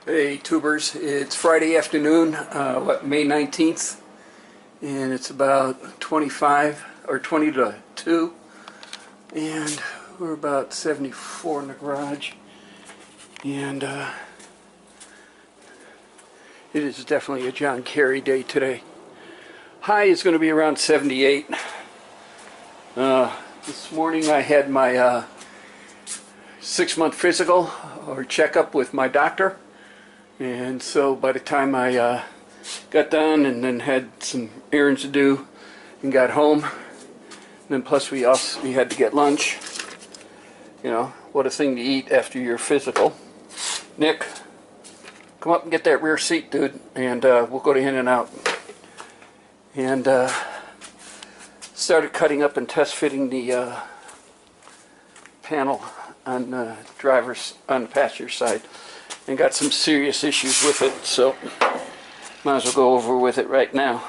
Hey tubers, it's Friday afternoon, May 19th, and it's about 25 or 20 to 2, and we're about 74 in the garage, and it is definitely a John Kerry day today. High is going to be around 78. This morning I had my 6-month physical or checkup with my doctor. And so by the time I got done and then had some errands to do and got home, and then plus we had to get lunch. You know, what a thing to eat after your physical. Nick, come up and get that rear seat, dude, and we'll go to In-N-Out. And started cutting up and test fitting the panel on the passenger side. And got some serious issues with it, so might as well go over with it right now.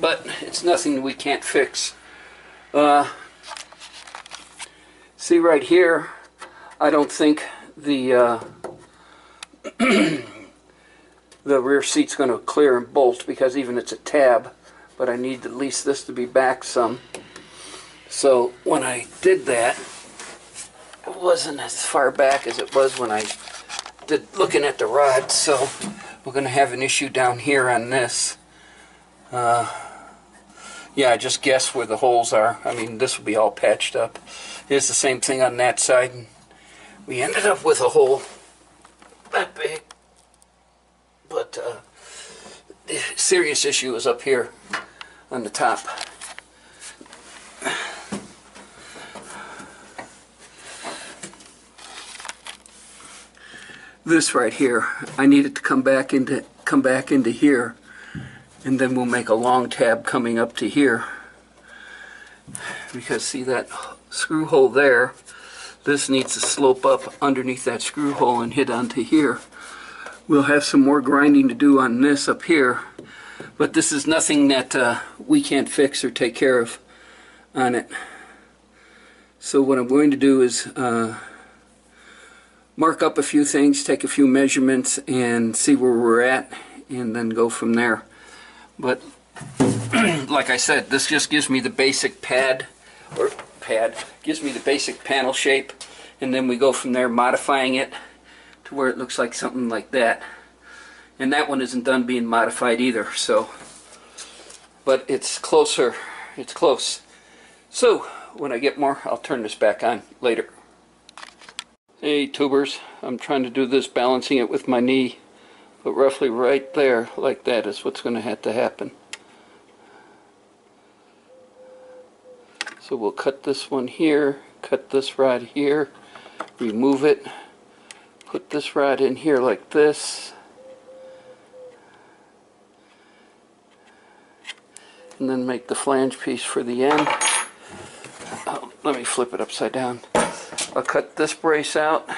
But it's nothing we can't fix. See right here, I don't think the the rear seat's going to clear and bolt because even it's a tab, but I need at least this to be back some. So when I did that, it wasn't as far back as it was when I did looking at the rod, so we're going to have an issue down here on this. Yeah, I just guess where the holes are. I mean, this will be all patched up. It's the same thing on that side. We ended up with a hole that big, but the serious issue is up here on the top. This right here, I need it to come back into here, and then we'll make a long tab coming up to here. Because see that screw hole there, this needs to slope up underneath that screw hole and hit onto here. We'll have some more grinding to do on this up here, but this is nothing that we can't fix or take care of on it. So what I'm going to do is mark up a few things, take a few measurements, and see where we're at, and then go from there. But like I said, this just gives me the basic gives me the basic panel shape, and then we go from there, modifying it to where it looks like something like that. And that one isn't done being modified either, so, but it's closer, it's close. So when I get more, I'll turn this back on later. Hey tubers, I'm trying to do this balancing it with my knee, but roughly right there, like that, is what's going to have to happen. So we'll cut this one here, cut this rod here, remove it, put this rod in here like this, and then make the flange piece for the end. Oh, let me flip it upside down. I'll cut this brace out,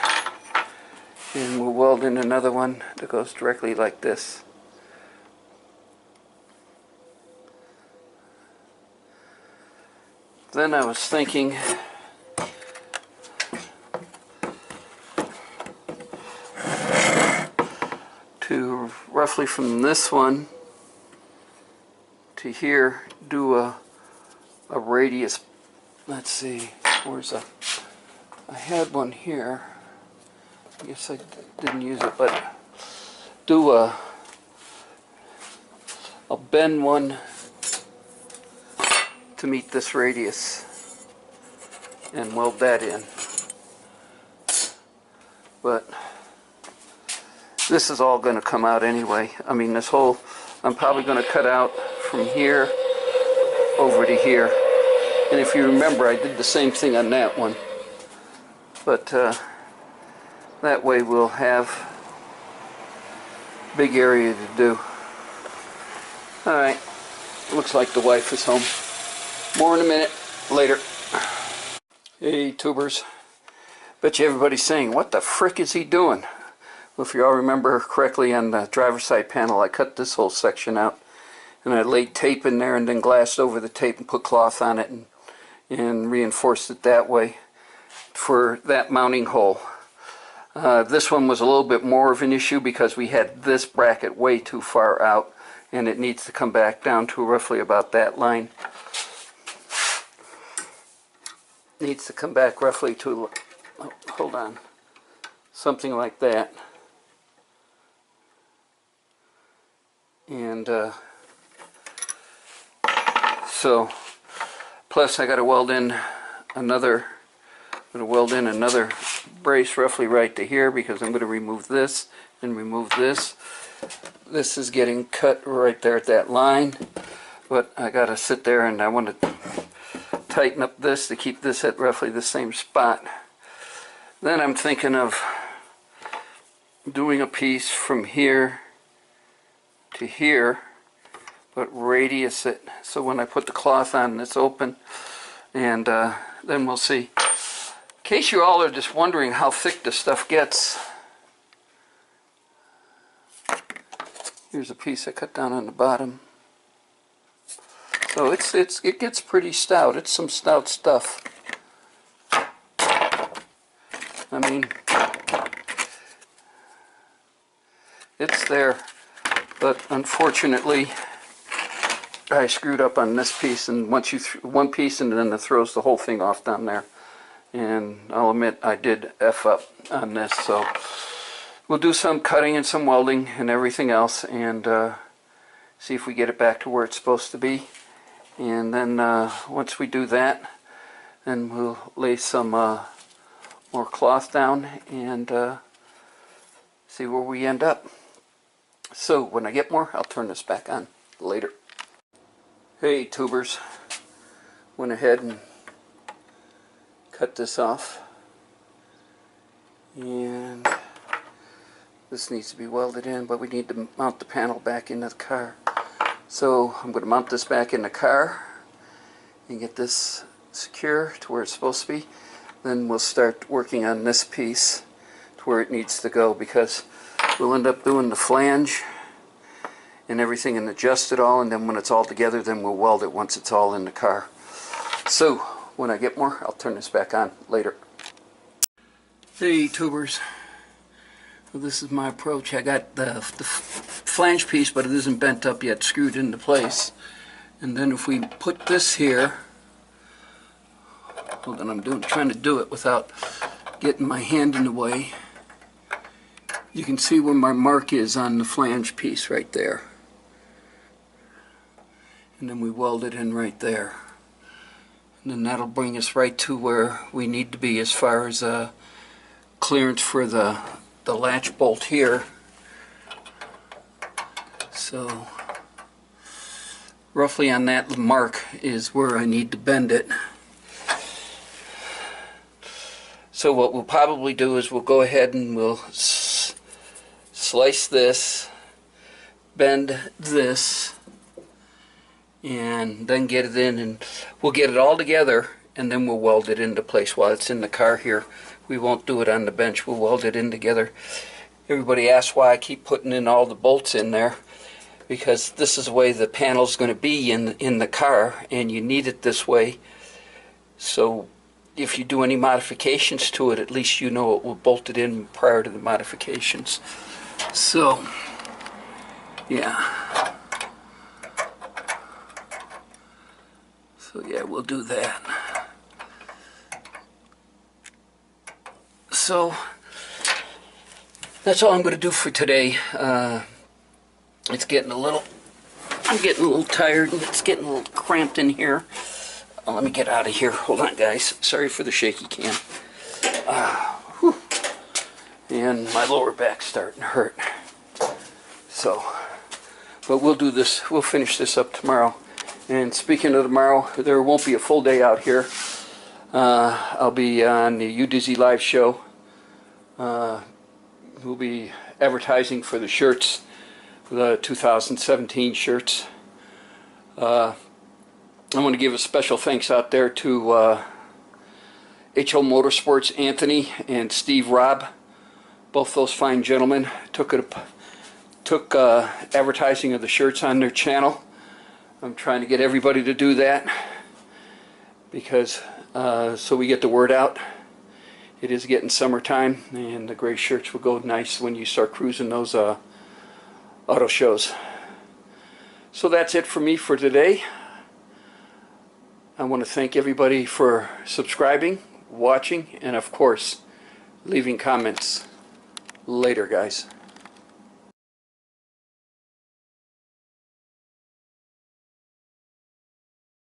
and we'll weld in another one that goes directly like this. Then I was thinking to roughly from this one to here do a radius. Let's see, where's a... I had one here. I guess I didn't use it, but do I'll bend one to meet this radius and weld that in. But this is all going to come out anyway. I mean, this whole, I'm probably going to cut out from here over to here. And if you remember, I did the same thing on that one. But that way we'll have big area to do. Alright, looks like the wife is home. More in a minute, later. Hey tubers, bet you everybody's saying, what the frick is he doing? Well, if you all remember correctly, on the driver's side panel I cut this whole section out, and I laid tape in there and then glassed over the tape and put cloth on it and reinforced it that way for that mounting hole. This one was a little bit more of an issue because we had this bracket way too far out, and it needs to come back down to roughly about that line. Needs to come back roughly to, oh, hold on, something like that. And so, plus I got to weld in another, brace roughly right to here, because I'm going to remove this and remove this. This is getting cut right there at that line, but I got to sit there and I want to tighten up this to keep this at roughly the same spot. Then I'm thinking of doing a piece from here to here, but radius it so when I put the cloth on it's open, and then we'll see. In case you all are just wondering how thick this stuff gets, here's a piece I cut down on the bottom. So it gets pretty stout. It's some stout stuff. I mean, it's there, but unfortunately I screwed up on this piece, and once you one piece, and then it throws the whole thing off down there. And I'll admit I did F up on this, so we'll do some cutting and some welding and everything else, and see if we get it back to where it's supposed to be. And then once we do that, then we'll lay some more cloth down and see where we end up. So when I get more, I'll turn this back on later. Hey tubers, went ahead and cut this off, and this needs to be welded in, but we need to mount the panel back into the car. So I'm going to mount this back in the car and get this secure to where it's supposed to be. Then we'll start working on this piece to where it needs to go, because we'll end up doing the flange and everything and adjust it all, and then when it's all together, then we'll weld it once it's all in the car. So when I get more, I'll turn this back on later. Hey tubers, well, this is my approach. I got the flange piece, but it isn't bent up yet, screwed into place. And then if we put this here, hold on, I'm trying to do it without getting my hand in the way. You can see where my mark is on the flange piece right there. And then we weld it in right there. And then that'll bring us right to where we need to be as far as clearance for the latch bolt here. So roughly on that mark is where I need to bend it. So what we'll probably do is we'll go ahead and we'll slice this, bend this, and then get it in, and we'll get it all together, and then we'll weld it into place while it's in the car here. We won't do it on the bench, we'll weld it in together. Everybody asks why I keep putting in all the bolts in there, because this is the way the panel's going to be in the car, and you need it this way. So if you do any modifications to it, at least you know it will bolt it in prior to the modifications. So yeah. So yeah, we'll do that. So that's all I'm going to do for today. It's getting a little, I'm getting a little tired, and it's getting a little cramped in here. Let me get out of here. Hold on, guys. Sorry for the shaky cam. And my lower back's starting to hurt. So, but we'll do this. We'll finish this up tomorrow. And speaking of tomorrow, there won't be a full day out here. I'll be on the U Dizzy live show. We'll be advertising for the shirts, the 2017 shirts. I want to give a special thanks out there to HO Motorsports Anthony and Steve Robb. Both those fine gentlemen took advertising of the shirts on their channel. I'm trying to get everybody to do that, because so we get the word out, it is getting summertime, and the gray shirts will go nice when you start cruising those auto shows. So that's it for me for today. I want to thank everybody for subscribing, watching, and of course, leaving comments. Later, guys.